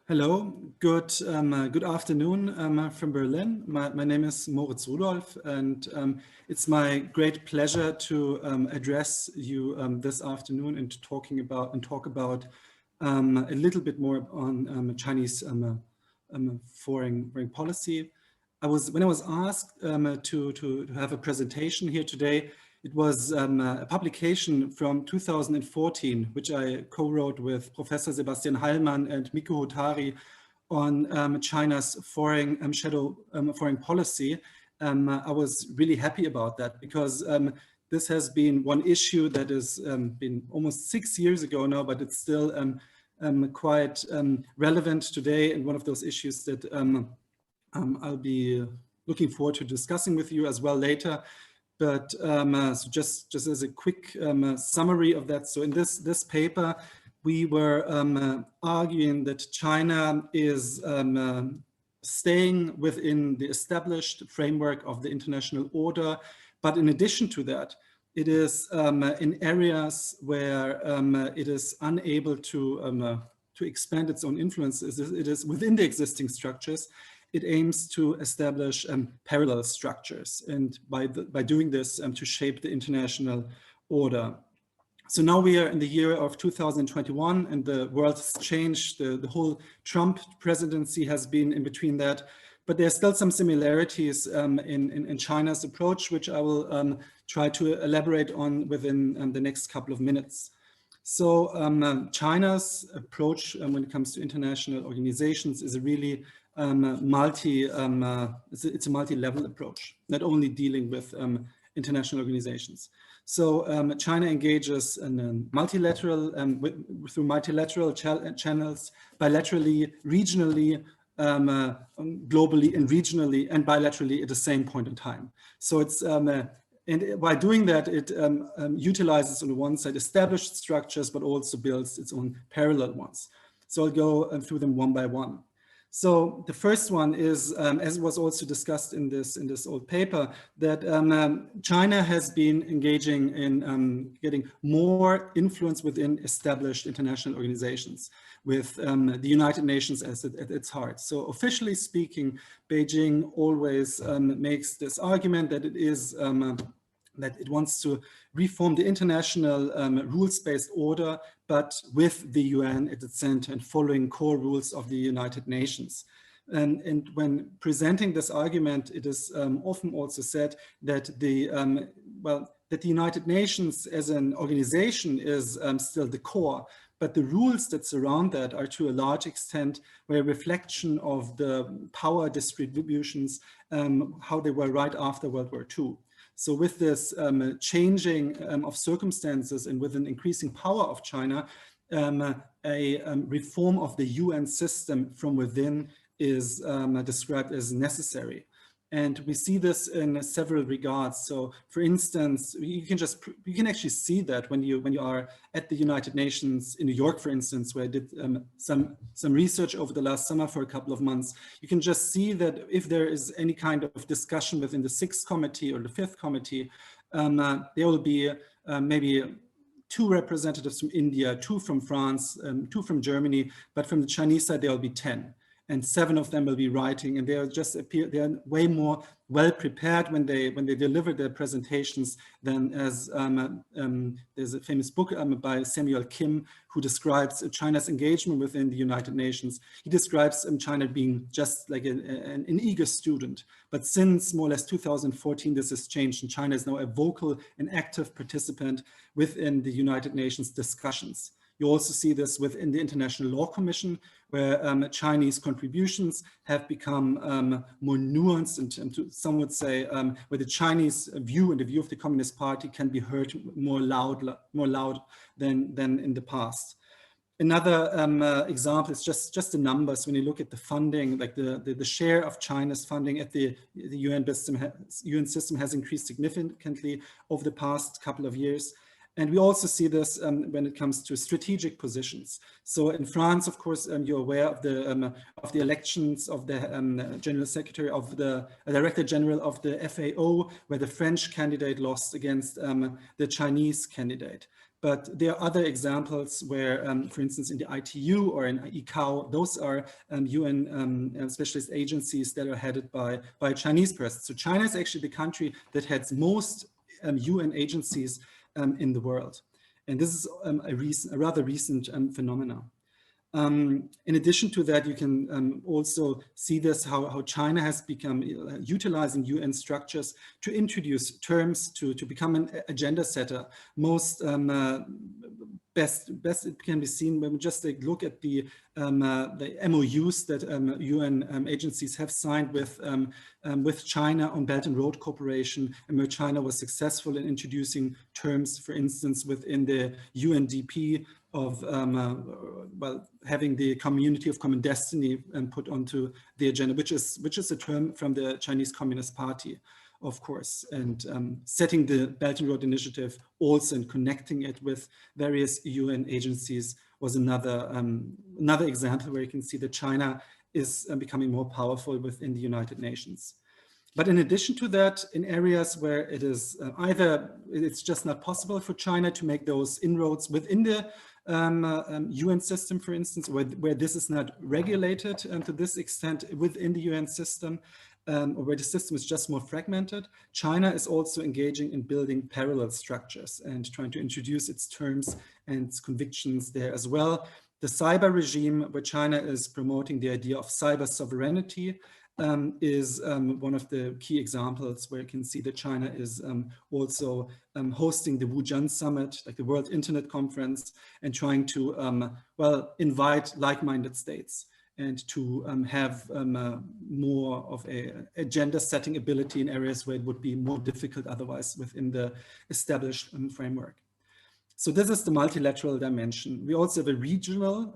Hello, good afternoon from Berlin. My name is Moritz Rudolf, and it's my great pleasure to address you this afternoon and talk about a little bit more on Chinese foreign policy. When I was asked to have a presentation here today, it was a publication from 2014, which I co-wrote with Professor Sebastian Heilmann and Mikko Hotari on China's foreign policy. I was really happy about that because this has been one issue that has been almost 6 years ago now, but it's still quite relevant today, and one of those issues that I'll be looking forward to discussing with you as well later. But so just as a quick summary of that, so in this paper, we were arguing that China is staying within the established framework of the international order, but in addition to that, it is in areas where it is unable to expand its own influence. It is within the existing structures. It aims to establish parallel structures, and by doing this, to shape the international order. So now we are in the year of 2021, and the world has changed. The whole Trump presidency has been in between that, but there are still some similarities in China's approach, which I will try to elaborate on within the next couple of minutes. So China's approach when it comes to international organizations is a really it's a multi-level approach, not only dealing with international organizations. So China engages in multilateral through multilateral channels, bilaterally, regionally, globally, and regionally, and bilaterally at the same point in time. So it's and by doing that, it utilizes on the one side established structures, but also builds its own parallel ones. So I'll go through them one by one. So the first one is, as was also discussed in this old paper, that China has been engaging in getting more influence within established international organizations, with the United Nations as at its heart. So officially speaking, Beijing always makes this argument that it is that it wants to reform the international rules-based order, but with the UN at its center and following core rules of the United Nations. And when presenting this argument, it is often also said that the United Nations as an organization is still the core, but the rules that surround that are to a large extent a reflection of the power distributions, how they were right after World War II. So with this changing of circumstances and with an increasing power of China, a reform of the UN system from within is described as necessary. And we see this in several regards. So for instance, you can actually see that when you are at the United Nations in New York, for instance, where I did some research over the last summer for a couple of months, you can just see that if there is any kind of discussion within the 6th committee or the 5th committee, there will be maybe 2 representatives from India, 2 from France, 2 from Germany, but from the Chinese side, there will be 10. And 7 of them will be writing, and they are way more well prepared when they deliver their presentations than as there's a famous book by Samuel Kim who describes China's engagement within the United Nations. He describes China being just like an eager student, but since more or less 2014 this has changed, and China is now a vocal and active participant within the United Nations discussions. You also see this within the International Law Commission, where Chinese contributions have become more nuanced, and some would say where the Chinese view and the view of the Communist Party can be heard more loud than in the past. Another example is just the numbers. When you look at the funding, like the share of China's funding at the UN system has increased significantly over the past couple of years. And we also see this when it comes to strategic positions. So in France, of course, you're aware of the elections of the General Secretary of the Director General of the FAO, where the French candidate lost against the Chinese candidate. But there are other examples where, for instance, in the ITU or in ICAO, those are UN specialist agencies that are headed by a Chinese person. So China is actually the country that has most UN agencies in the world. And this is a rather recent phenomenon. In addition to that, you can also see this, how China has become utilizing UN structures to introduce terms, to become an agenda setter. Most best it can be seen when we just look at the MOUs that UN agencies have signed with China on Belt and Road cooperation, and where China was successful in introducing terms, for instance, within the UNDP of well, having the community of common destiny put onto the agenda, which is a term from the Chinese Communist Party, of course, and setting the Belt and Road Initiative also and connecting it with various UN agencies was another example where you can see that China is becoming more powerful within the United Nations. But in addition to that, in areas where it is either it's just not possible for China to make those inroads within the UN system, for instance, where this is not regulated to this extent within the UN system, or where the system is just more fragmented, China is also engaging in building parallel structures and trying to introduce its terms and its convictions there as well. The cyber regime, where China is promoting the idea of cyber sovereignty, is one of the key examples where you can see that China is also hosting the Wuzhen Summit, like the World Internet Conference, and trying to, well, invite like-minded states and to have more of a agenda setting ability in areas where it would be more difficult otherwise within the established framework. So this is the multilateral dimension. We also have a regional,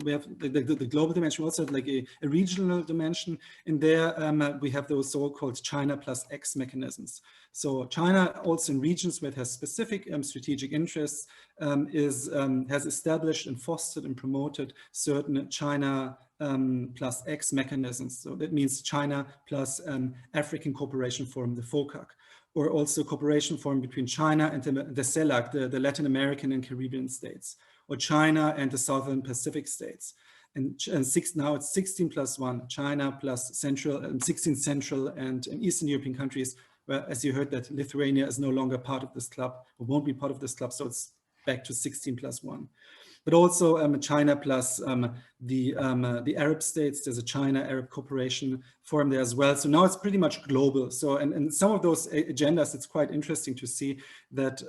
we have the global dimension, we also have like a regional dimension. In there, we have those so-called China plus X mechanisms. So China also in regions where it has specific strategic interests has established and fostered and promoted certain China plus X mechanisms. So that means China plus African Cooperation Forum, the FOCAC, or also cooperation forum between China and the CELAC, the Latin American and Caribbean states, or China and the Southern Pacific states. And now it's 16+1, China plus 16 Central and Eastern European countries, where, as you heard, that Lithuania is no longer part of this club, or won't be part of this club, so it's back to 16+1. But also China plus the Arab states. There's a China-Arab Cooperation Forum there as well. So now it's pretty much global. So and some of those agendas, it's quite interesting to see that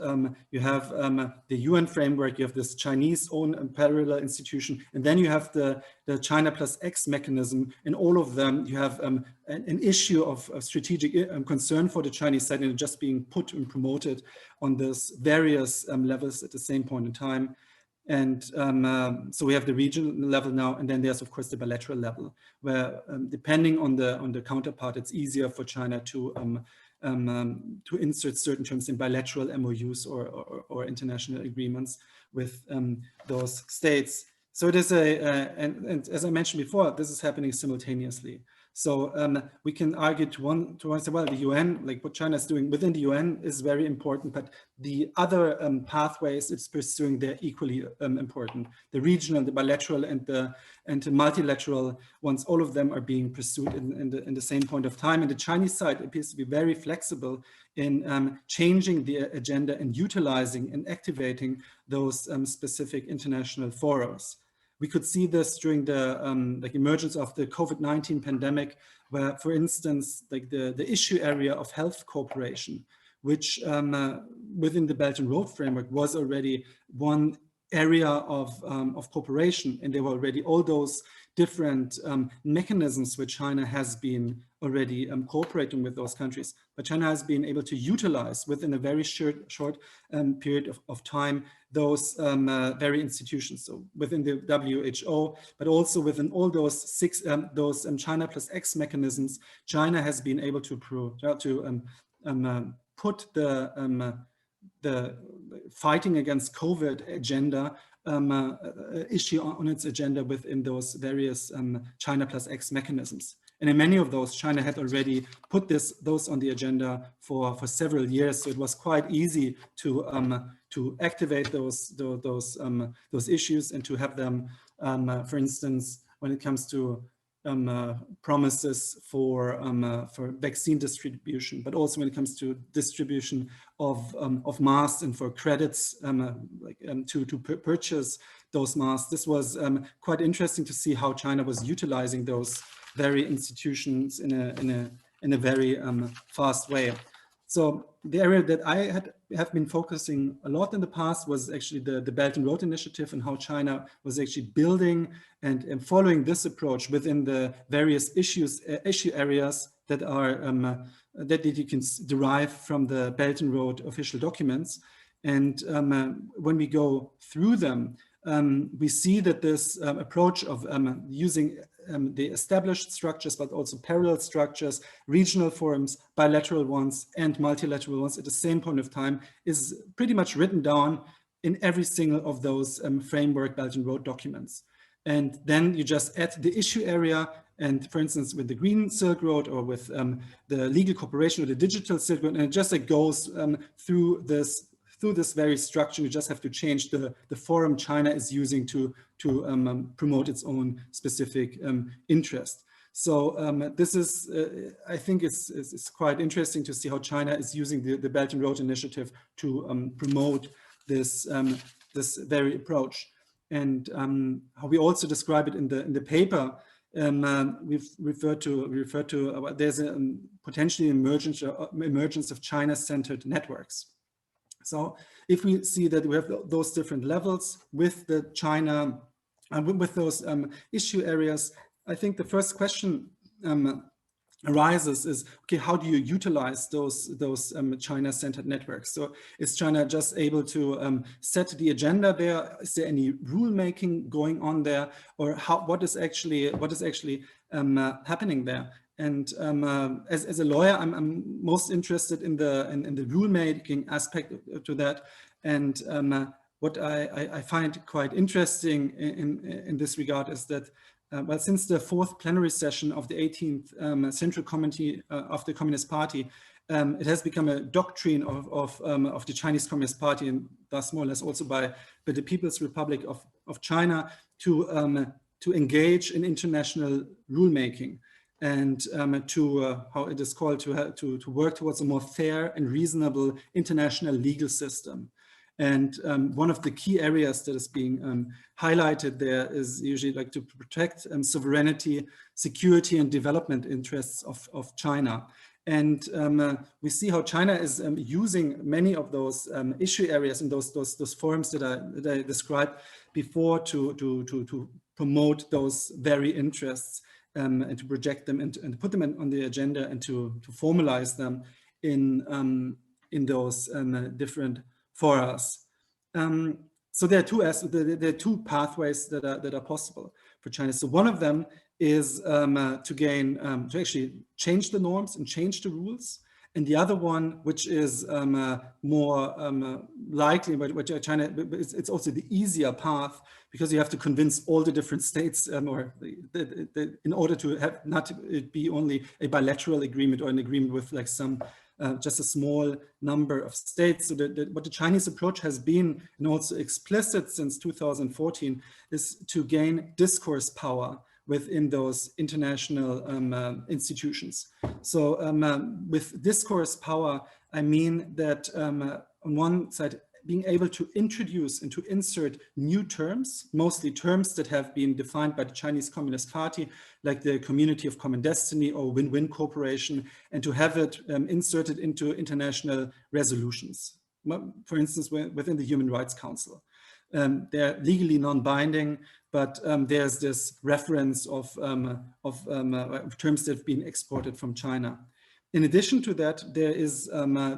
you have the UN framework, you have this Chinese-owned parallel institution, and then you have the China plus X mechanism. In all of them, you have an issue of strategic concern for the Chinese side, and just being put and promoted on this various levels at the same point in time. And so we have the regional level now, and then there's of course the bilateral level, where depending on the counterpart, it's easier for China to insert certain terms in bilateral MOUs or international agreements with those states. So it is and as I mentioned before, this is happening simultaneously. So we can argue to one say, well, the UN, like what China is doing within the UN is very important, but the other pathways it's pursuing, they're equally important. The regional, the bilateral, and the multilateral ones, all of them are being pursued in the same point of time. And the Chinese side appears to be very flexible in changing the agenda and utilizing and activating those specific international forums. We could see this during the like emergence of the COVID-19 pandemic, where, for instance, like the issue area of health cooperation, which within the Belt and Road framework was already one area of cooperation, and there were already all those different mechanisms which China has been already cooperating with those countries, but China has been able to utilize within a very short period of time those very institutions. So within the WHO, but also within all those China plus X mechanisms, China has been able to put the fighting against COVID agenda issue on its agenda within those various China plus X mechanisms. And in many of those, China had already put those on the agenda for several years. So it was quite easy to activate those issues and to have them, for instance, when it comes to promises for vaccine distribution, but also when it comes to distribution of masks and for credits to purchase those masks. This was quite interesting to see how China was utilizing those very institutions in a very fast way. So the area that I have been focusing a lot in the past was actually the Belt and Road Initiative and how China was actually building and following this approach within the various issue areas that are that you can derive from the Belt and Road official documents. And when we go through them, we see that this approach of using the established structures, but also parallel structures, regional forums, bilateral ones, and multilateral ones at the same point of time is pretty much written down in every single of those framework Belt and Road documents. And then you just add the issue area, and for instance, with the Green Silk Road or with the legal cooperation or the digital Silk Road, and it just goes through this very structure. You just have to change the forum China is using to promote its own specific interest. So this is, I think it's quite interesting to see how China is using the Belt and Road Initiative to promote this very approach. And how we also describe it in the paper, we've referred to there's a potentially emergence of China-centered networks. So if we see that we have those different levels with the China, with those issue areas, I think the first question arises is, okay, how do you utilize those China-centered networks? So is China just able to set the agenda there? Is there any rulemaking going on there, or what is actually happening there? And as a lawyer, I'm most interested in the rulemaking aspect to that. And what I find quite interesting in this regard is that, well, since the 4th plenary session of the 18th Central Committee of the Communist Party, it has become a doctrine of the Chinese Communist Party, and thus more or less also by the People's Republic of China, to engage in international rulemaking. And how it is called, to work towards a more fair and reasonable international legal system. And one of the key areas that is being highlighted there is usually like to protect sovereignty, security, and development interests of China. And we see how China is using many of those issue areas and those forums that I described before to promote those very interests. And to project them and put them on the agenda and to formalize them in those different forums. So there are two pathways that are possible for China. So one of them is to actually change the norms and change the rules. And the other one, which is more likely, but China, it's also the easier path, because you have to convince all the different states, in order to have not be only a bilateral agreement or an agreement with like some just a small number of states. So what the Chinese approach has been, and also explicit since 2014, is to gain discourse power within those international institutions. So with discourse power, I mean that on one side, being able to introduce and to insert new terms, mostly terms that have been defined by the Chinese Communist Party, like the community of common destiny or win-win cooperation, and to have it inserted into international resolutions. For instance, within the Human Rights Council. They're legally non-binding, but there's this reference of terms that have been exported from China. In addition to that, there is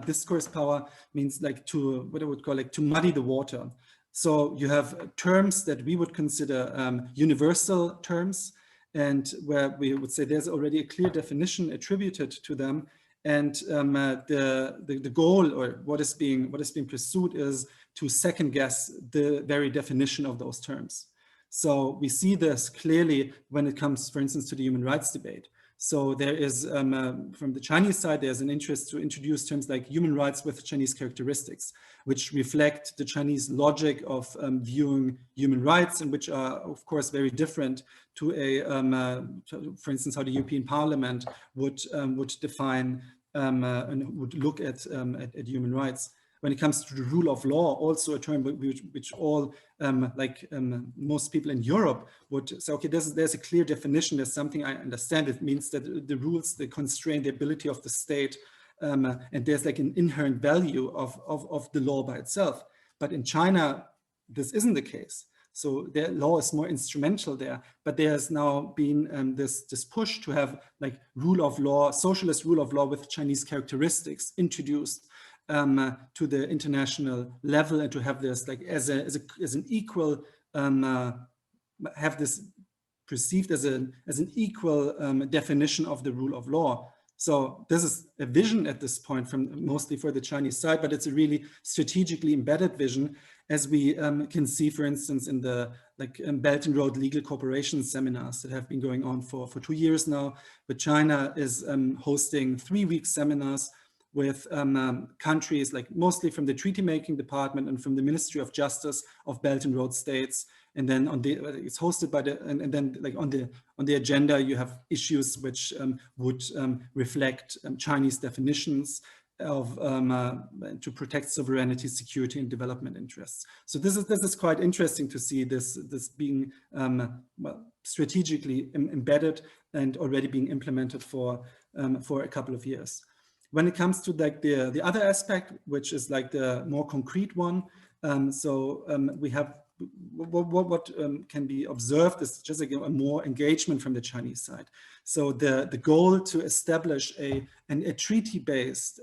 discourse power, means like what I would call like to muddy the water. So you have terms that we would consider universal terms, and where we would say there's already a clear definition attributed to them. And the goal, or what is being pursued, is to second guess the very definition of those terms. So we see this clearly when it comes, for instance, to the human rights debate. So there is, from the Chinese side, there's an interest to introduce terms like human rights with Chinese characteristics, which reflect the Chinese logic of viewing human rights, and which are, of course, very different to for instance, how the European Parliament would define and would look at human rights. When it comes to the rule of law, also a term which all, most people in Europe would say, okay, there's a clear definition, there's something I understand. It means that the rules, they constrain the ability of the state, and there's like an inherent value of the law by itself. But in China, this isn't the case. So their law is more instrumental there, but there's now been this push to have like rule of law, socialist rule of law with Chinese characteristics introduced to the international level, and to have this like as an equal, have this perceived as an equal definition of the rule of law. So this is a vision at this point from mostly for the Chinese side, but it's a really strategically embedded vision, as we can see, for instance, in the Belt and Road legal cooperation seminars that have been going on for 2 years now. But China is hosting 3-week seminars with countries like mostly from the treaty making department and from the Ministry of Justice of Belt and Road states. And then it's hosted by and then like on the agenda you have issues which would reflect Chinese definitions of to protect sovereignty, security, and development interests. So this is quite interesting to see this being strategically embedded and already being implemented for a couple of years. When it comes to like the other aspect, which is like the more concrete one, we have what can be observed is just like a more engagement from the Chinese side. So the goal to establish a treaty-based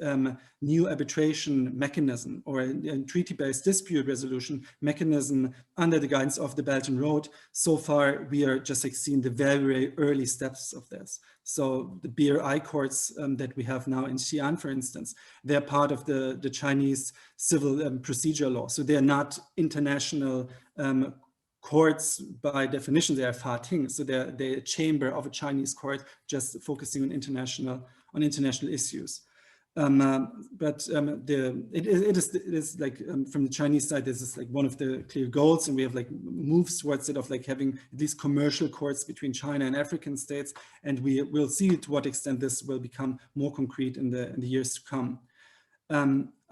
new arbitration mechanism, or a treaty-based dispute resolution mechanism under the guidance of the Belt and Road. So far, we are just like seeing the very early steps of this. So the BRI courts that we have now in Xi'an, for instance, they're part of the Chinese civil procedure law. So they're not international courts by definition. They are Fating. So they're a chamber of a Chinese court just focusing on international issues. It is like from the Chinese side, this is like one of the clear goals, and we have like moves towards it of like having these commercial courts between China and African states, and we will see to what extent this will become more concrete in the years to come.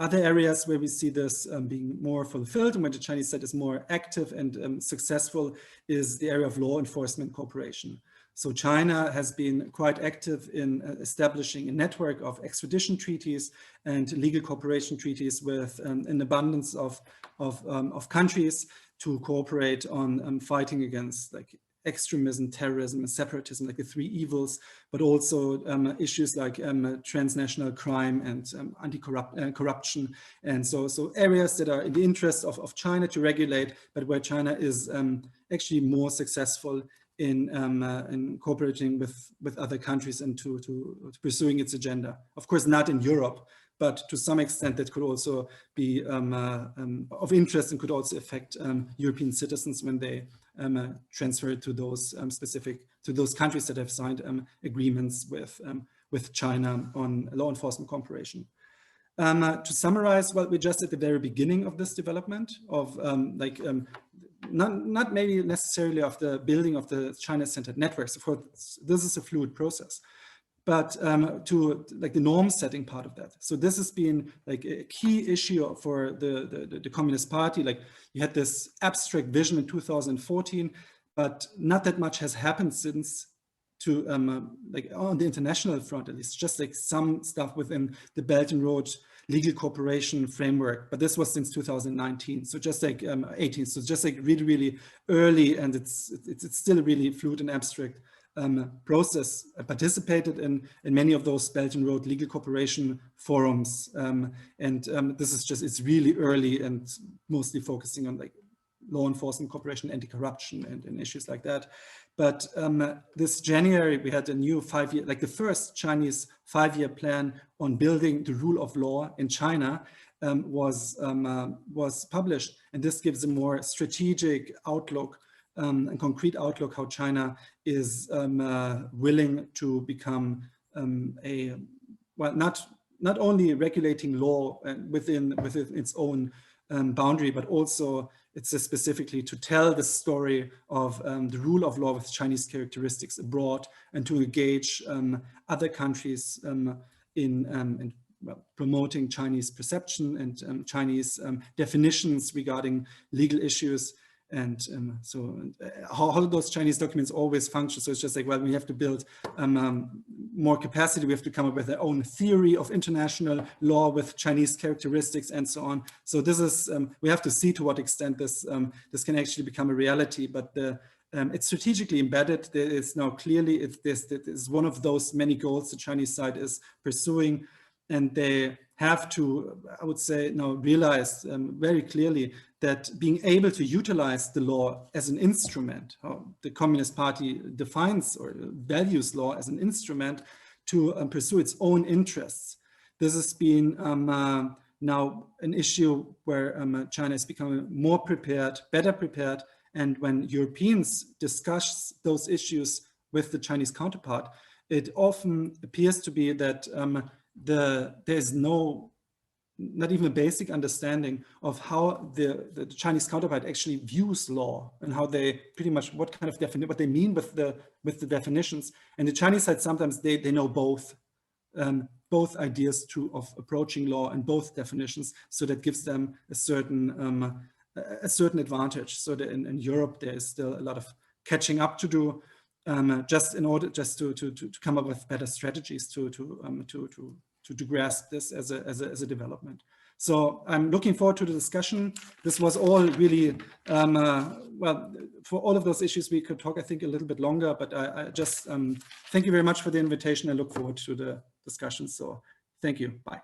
Other areas where we see this being more fulfilled and where the Chinese side is more active and successful is the area of law enforcement cooperation. So China has been quite active in establishing a network of extradition treaties and legal cooperation treaties with an abundance of countries to cooperate on fighting against like extremism, terrorism, and separatism, like the 3 evils, but also issues like transnational crime and corruption. And so areas that are in the interest of China to regulate, but where China is actually more successful in cooperating with other countries and to pursuing its agenda. Of course, not in Europe, but to some extent that could also be of interest and could also affect European citizens when they transfer to those to those countries that have signed agreements with China on law enforcement cooperation. To summarize, well, we're just at the very beginning of this development of not maybe necessarily of the building of the China-centered networks. Of course, this is a fluid process, but to like the norm setting part of that. So this has been like a key issue for the Communist Party. Like you had this abstract vision in 2014, but not that much has happened since to like on the international front, at least, just like some stuff within the Belt and Road legal cooperation framework, but this was since 2019, so just like 18, so just like really early, and it's still a really fluid and abstract process. I participated in many of those Belt and Road legal cooperation forums, and this is just, it's really early and mostly focusing on like law enforcement cooperation, anti-corruption, and issues like that. But this January, we had a new 5-year, like the first Chinese 5-year plan on building the rule of law in China was published. And this gives a more strategic outlook and concrete outlook how China is willing to become not only regulating law within its own boundary, but also it says specifically to tell the story of the rule of law with Chinese characteristics abroad, and to engage other countries in promoting Chinese perception and Chinese definitions regarding legal issues. And so how those Chinese documents always function. So it's just like, well, we have to build more capacity. We have to come up with our own theory of international law with Chinese characteristics and so on. So this is, we have to see to what extent this can actually become a reality. But it's strategically embedded. There is now clearly, this is one of those many goals the Chinese side is pursuing. And they have to, I would say, now realize very clearly that being able to utilize the law as an instrument, how the Communist Party defines or values law as an instrument to pursue its own interests. This has been now an issue where China is becoming more prepared, better prepared. And when Europeans discuss those issues with the Chinese counterpart, it often appears to be that there's not even a basic understanding of how the Chinese counterpart actually views law and how they pretty much what they mean with the definitions. And the Chinese side, sometimes they know both ideas of approaching law and both definitions, so that gives them a certain advantage. So that in Europe there is still a lot of catching up to do, just to come up with better strategies to grasp this as a development. So I'm looking forward to the discussion. This was all really, well, for all of those issues we could talk, I think, a little bit longer, but I just thank you very much for the invitation. I look forward to the discussion. So thank you. Bye.